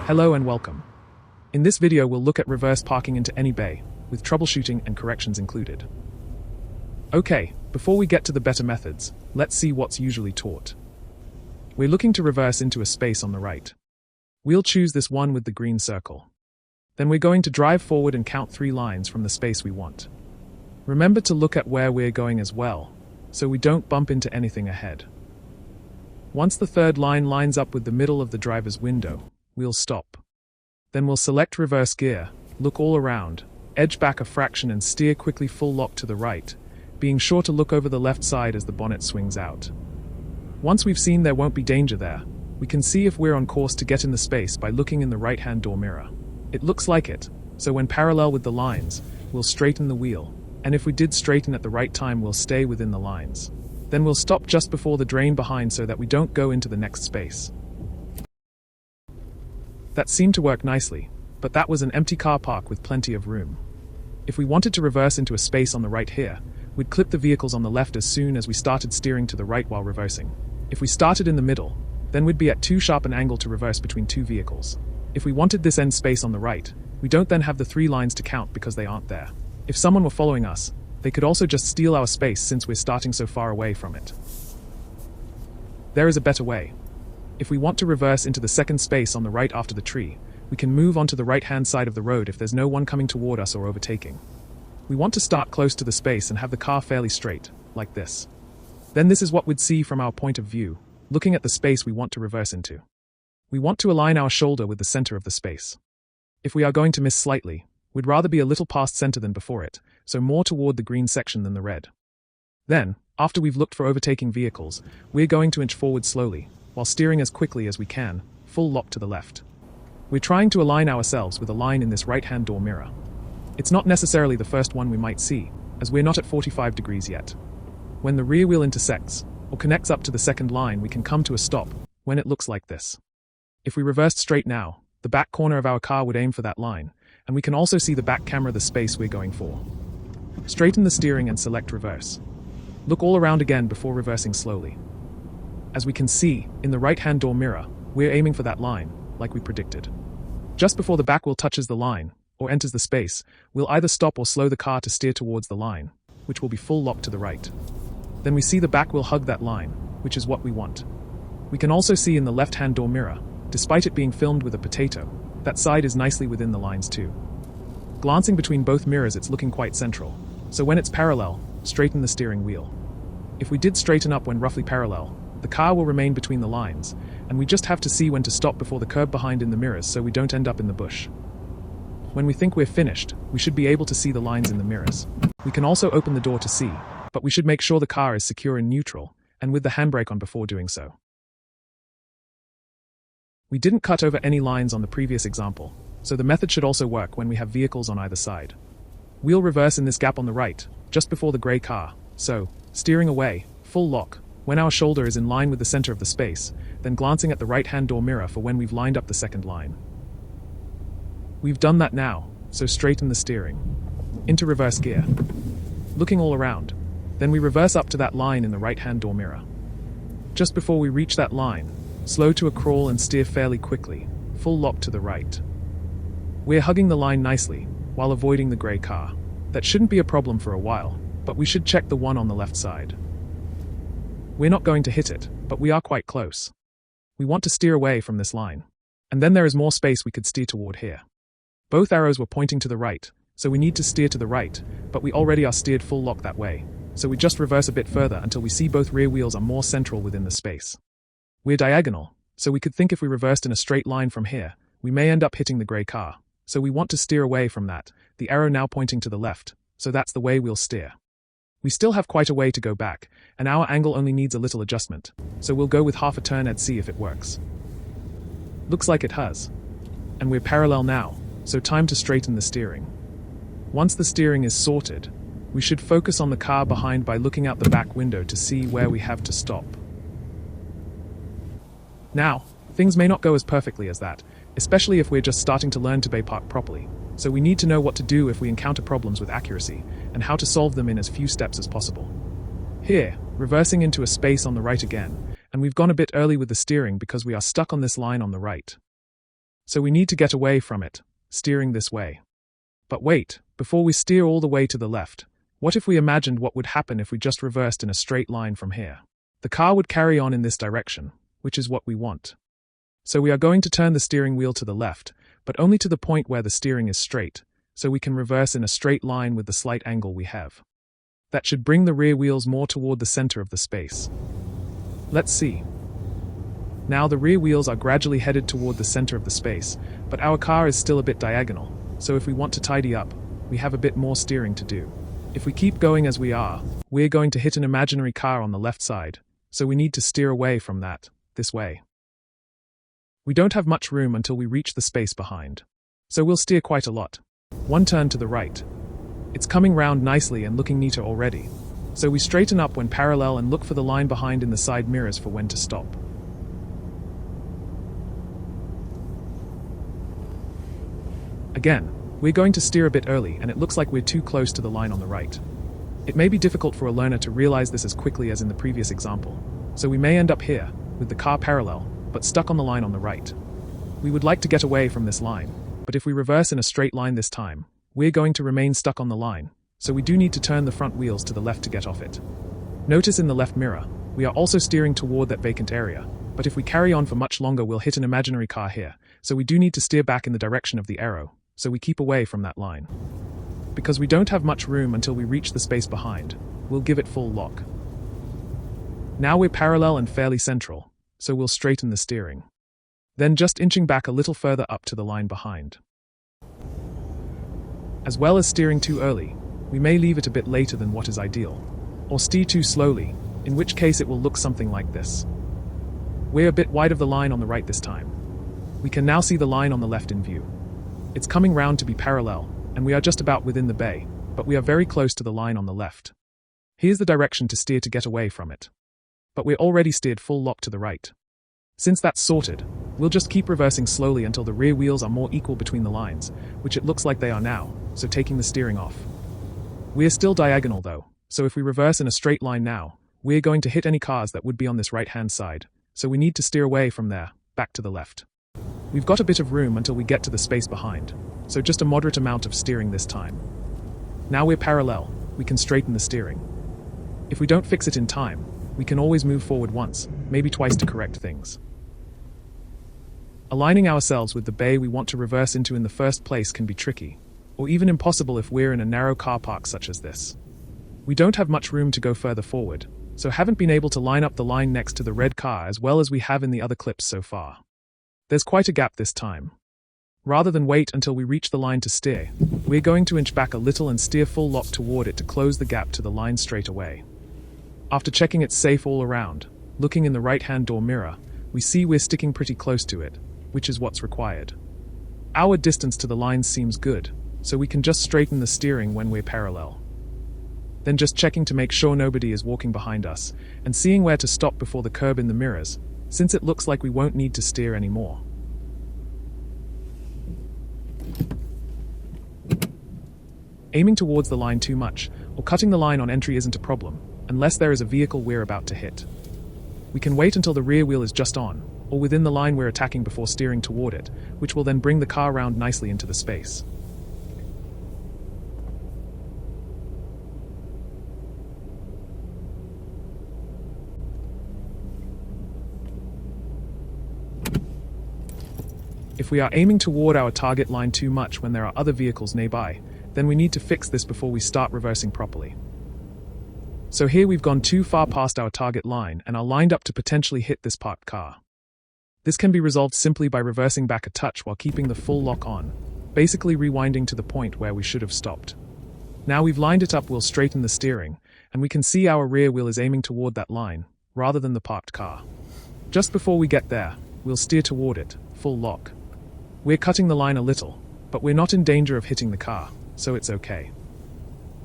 Hello and welcome. In this video we'll look at reverse parking into any bay, with troubleshooting and corrections included. Okay, before we get to the better methods, let's see what's usually taught. We're looking to reverse into a space on the right. We'll choose this one with the green circle. Then we're going to drive forward and count 3 lines from the space we want. Remember to look at where we're going as well, so we don't bump into anything ahead. Once the third line lines up with the middle of the driver's window, we'll stop. Then we'll select reverse gear, look all around, edge back a fraction and steer quickly full lock to the right, being sure to look over the left side as the bonnet swings out. Once we've seen there won't be danger there, we can see if we're on course to get in the space by looking in the right-hand door mirror. It looks like it, so when parallel with the lines, we'll straighten the wheel, and if we did straighten at the right time we'll stay within the lines. Then we'll stop just before the drain behind so that we don't go into the next space. That seemed to work nicely, but that was an empty car park with plenty of room. If we wanted to reverse into a space on the right here, we'd clip the vehicles on the left as soon as we started steering to the right while reversing. If we started in the middle, then we'd be at too sharp an angle to reverse between 2 vehicles. If we wanted this end space on the right, we don't then have the 3 lines to count because they aren't there. If someone were following us, they could also just steal our space since we're starting so far away from it. There is a better way. If we want to reverse into the second space on the right after the tree, we can move onto the right-hand side of the road if there's no one coming toward us or overtaking. We want to start close to the space and have the car fairly straight, like this. Then this is what we'd see from our point of view, looking at the space we want to reverse into. We want to align our shoulder with the center of the space. If we are going to miss slightly, we'd rather be a little past center than before it, so more toward the green section than the red. Then, after we've looked for overtaking vehicles, we're going to inch forward slowly, while steering as quickly as we can, full lock to the left. We're trying to align ourselves with a line in this right-hand door mirror. It's not necessarily the first one we might see, as we're not at 45 degrees yet. When the rear wheel intersects, or connects up to the second line, we can come to a stop, when it looks like this. If we reversed straight now, the back corner of our car would aim for that line, and we can also see the back camera the space we're going for. Straighten the steering and select reverse. Look all around again before reversing slowly. As we can see, in the right-hand door mirror, we're aiming for that line, like we predicted. Just before the back wheel touches the line, or enters the space, we'll either stop or slow the car to steer towards the line, which will be full lock to the right. Then we see the back wheel hug that line, which is what we want. We can also see in the left-hand door mirror, despite it being filmed with a potato, that side is nicely within the lines too. Glancing between both mirrors it's looking quite central, so when it's parallel, straighten the steering wheel. If we did straighten up when roughly parallel, the car will remain between the lines, and we just have to see when to stop before the curb behind in the mirrors so we don't end up in the bush. When we think we're finished, we should be able to see the lines in the mirrors. We can also open the door to see, but we should make sure the car is secure in neutral, and with the handbrake on before doing so. We didn't cut over any lines on the previous example, so the method should also work when we have vehicles on either side. We'll reverse in this gap on the right, just before the grey car, so, steering away, full lock, when our shoulder is in line with the center of the space, then glancing at the right-hand door mirror for when we've lined up the second line. We've done that now, so straighten the steering. Into reverse gear. Looking all around, then we reverse up to that line in the right-hand door mirror. Just before we reach that line, slow to a crawl and steer fairly quickly, full lock to the right. We're hugging the line nicely, while avoiding the grey car. That shouldn't be a problem for a while, but we should check the one on the left side. We're not going to hit it, but we are quite close. We want to steer away from this line. And then there is more space we could steer toward here. Both arrows were pointing to the right, so we need to steer to the right, but we already are steered full lock that way, so we just reverse a bit further until we see both rear wheels are more central within the space. We're diagonal, so we could think if we reversed in a straight line from here, we may end up hitting the grey car, so we want to steer away from that, the arrow now pointing to the left, so that's the way we'll steer. We still have quite a way to go back, and our angle only needs a little adjustment, so we'll go with half a turn and see if it works. Looks like it has. And we're parallel now, so time to straighten the steering. Once the steering is sorted, we should focus on the car behind by looking out the back window to see where we have to stop. Now, things may not go as perfectly as that, especially if we're just starting to learn to bay park properly, so we need to know what to do if we encounter problems with accuracy, and how to solve them in as few steps as possible. Here, reversing into a space on the right again, and we've gone a bit early with the steering because we are stuck on this line on the right. So we need to get away from it, steering this way. But wait, before we steer all the way to the left, what if we imagined what would happen if we just reversed in a straight line from here? The car would carry on in this direction, which is what we want. So we are going to turn the steering wheel to the left, but only to the point where the steering is straight, so we can reverse in a straight line with the slight angle we have. That should bring the rear wheels more toward the center of the space. Let's see. Now the rear wheels are gradually headed toward the center of the space, but our car is still a bit diagonal, so if we want to tidy up, we have a bit more steering to do. If we keep going as we are, we're going to hit an imaginary car on the left side, so we need to steer away from that, this way. We don't have much room until we reach the space behind, so we'll steer quite a lot. One turn to the right. It's coming round nicely and looking neater already, so we straighten up when parallel and look for the line behind in the side mirrors for when to stop. Again, we're going to steer a bit early and it looks like we're too close to the line on the right. It may be difficult for a learner to realize this as quickly as in the previous example, so we may end up here, with the car parallel, but stuck on the line on the right. We would like to get away from this line, but if we reverse in a straight line this time, we're going to remain stuck on the line, so we do need to turn the front wheels to the left to get off it. Notice in the left mirror, we are also steering toward that vacant area, but if we carry on for much longer we'll hit an imaginary car here, so we do need to steer back in the direction of the arrow, so we keep away from that line. Because we don't have much room until we reach the space behind, we'll give it full lock. Now we're parallel and fairly central, so we'll straighten the steering. Then just inching back a little further up to the line behind. As well as steering too early, we may leave it a bit later than what is ideal, or steer too slowly, in which case it will look something like this. We're a bit wide of the line on the right this time. We can now see the line on the left in view. It's coming round to be parallel, and we are just about within the bay, but we are very close to the line on the left. Here's the direction to steer to get away from it. But we're already steered full lock to the right. Since that's sorted, we'll just keep reversing slowly until the rear wheels are more equal between the lines, which it looks like they are now, so taking the steering off. We're still diagonal though, so if we reverse in a straight line now, we're going to hit any cars that would be on this right-hand side, so we need to steer away from there, back to the left. We've got a bit of room until we get to the space behind, so just a moderate amount of steering this time. Now we're parallel, we can straighten the steering. If we don't fix it in time, we can always move forward once, maybe twice to correct things. Aligning ourselves with the bay we want to reverse into in the first place can be tricky, or even impossible if we're in a narrow car park such as this. We don't have much room to go further forward, so haven't been able to line up the line next to the red car as well as we have in the other clips so far. There's quite a gap this time. Rather than wait until we reach the line to steer, we're going to inch back a little and steer full lock toward it to close the gap to the line straight away. After checking it's safe all around, looking in the right-hand door mirror, we see we're sticking pretty close to it, which is what's required. Our distance to the line seems good, so we can just straighten the steering when we're parallel. Then just checking to make sure nobody is walking behind us, and seeing where to stop before the curb in the mirrors, since it looks like we won't need to steer anymore. Aiming towards the line too much, or cutting the line on entry isn't a problem, unless there is a vehicle we're about to hit. We can wait until the rear wheel is just on, or within the line we're attacking before steering toward it, which will then bring the car round nicely into the space. If we are aiming toward our target line too much when there are other vehicles nearby, then we need to fix this before we start reversing properly. So here we've gone too far past our target line and are lined up to potentially hit this parked car. This can be resolved simply by reversing back a touch while keeping the full lock on, basically rewinding to the point where we should have stopped. Now we've lined it up, we'll straighten the steering, and we can see our rear wheel is aiming toward that line, rather than the parked car. Just before we get there, we'll steer toward it, full lock. We're cutting the line a little, but we're not in danger of hitting the car, so it's okay.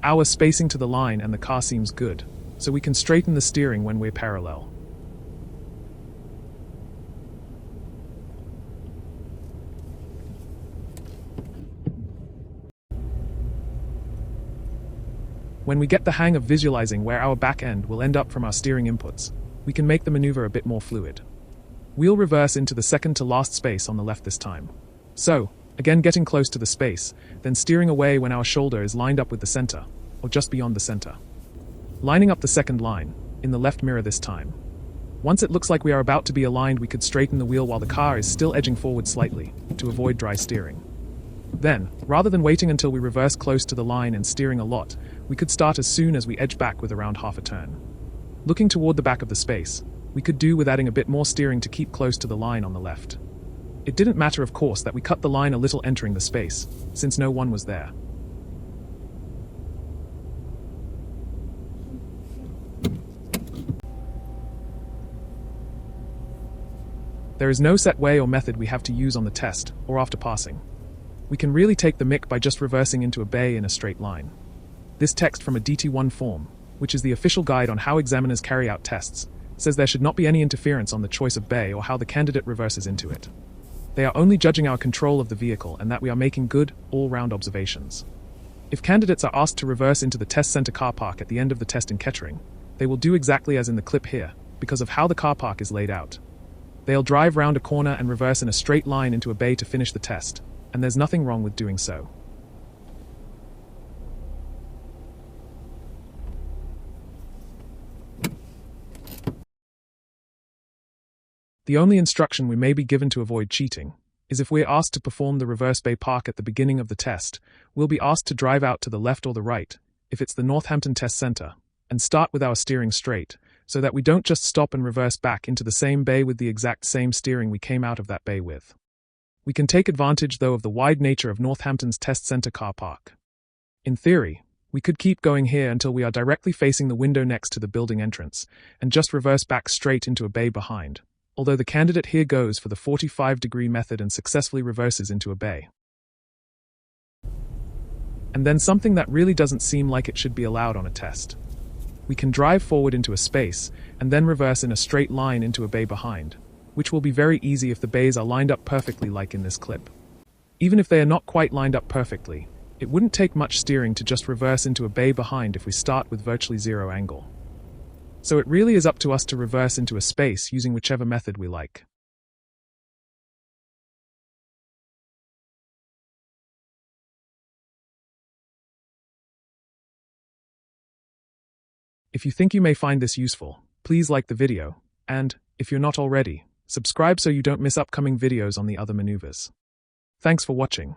Our spacing to the line and the car seems good, so we can straighten the steering when we're parallel. When we get the hang of visualizing where our back end will end up from our steering inputs, we can make the maneuver a bit more fluid. We'll reverse into the second to last space on the left this time. So, again getting close to the space, then steering away when our shoulder is lined up with the center, or just beyond the center. Lining up the second line, in the left mirror this time. Once it looks like we are about to be aligned, we could straighten the wheel while the car is still edging forward slightly, to avoid dry steering. Then, rather than waiting until we reverse close to the line and steering a lot, we could start as soon as we edge back with around half a turn. Looking toward the back of the space, we could do with adding a bit more steering to keep close to the line on the left. It didn't matter, of course, that we cut the line a little entering the space, since no one was there. There is no set way or method we have to use on the test, or after passing. We can really take the mick by just reversing into a bay in a straight line. This text from a DT1 form, which is the official guide on how examiners carry out tests, says there should not be any interference on the choice of bay or how the candidate reverses into it. They are only judging our control of the vehicle and that we are making good, all-round observations. If candidates are asked to reverse into the test center car park at the end of the test in Kettering, they will do exactly as in the clip here, because of how the car park is laid out. They'll drive round a corner and reverse in a straight line into a bay to finish the test, and there's nothing wrong with doing so. The only instruction we may be given to avoid cheating is if we're asked to perform the reverse bay park at the beginning of the test, we'll be asked to drive out to the left or the right, if it's the Northampton Test Centre, and start with our steering straight, so that we don't just stop and reverse back into the same bay with the exact same steering we came out of that bay with. We can take advantage, though, of the wide nature of Northampton's Test Centre car park. In theory, we could keep going here until we are directly facing the window next to the building entrance, and just reverse back straight into a bay behind, although the candidate here goes for the 45-degree method and successfully reverses into a bay. And then something that really doesn't seem like it should be allowed on a test. We can drive forward into a space, and then reverse in a straight line into a bay behind, which will be very easy if the bays are lined up perfectly like in this clip. Even if they are not quite lined up perfectly, it wouldn't take much steering to just reverse into a bay behind if we start with virtually zero angle. So it really is up to us to reverse into a space using whichever method we like. If you think you may find this useful, please like the video, and, if you're not already, subscribe so you don't miss upcoming videos on the other maneuvers. Thanks for watching.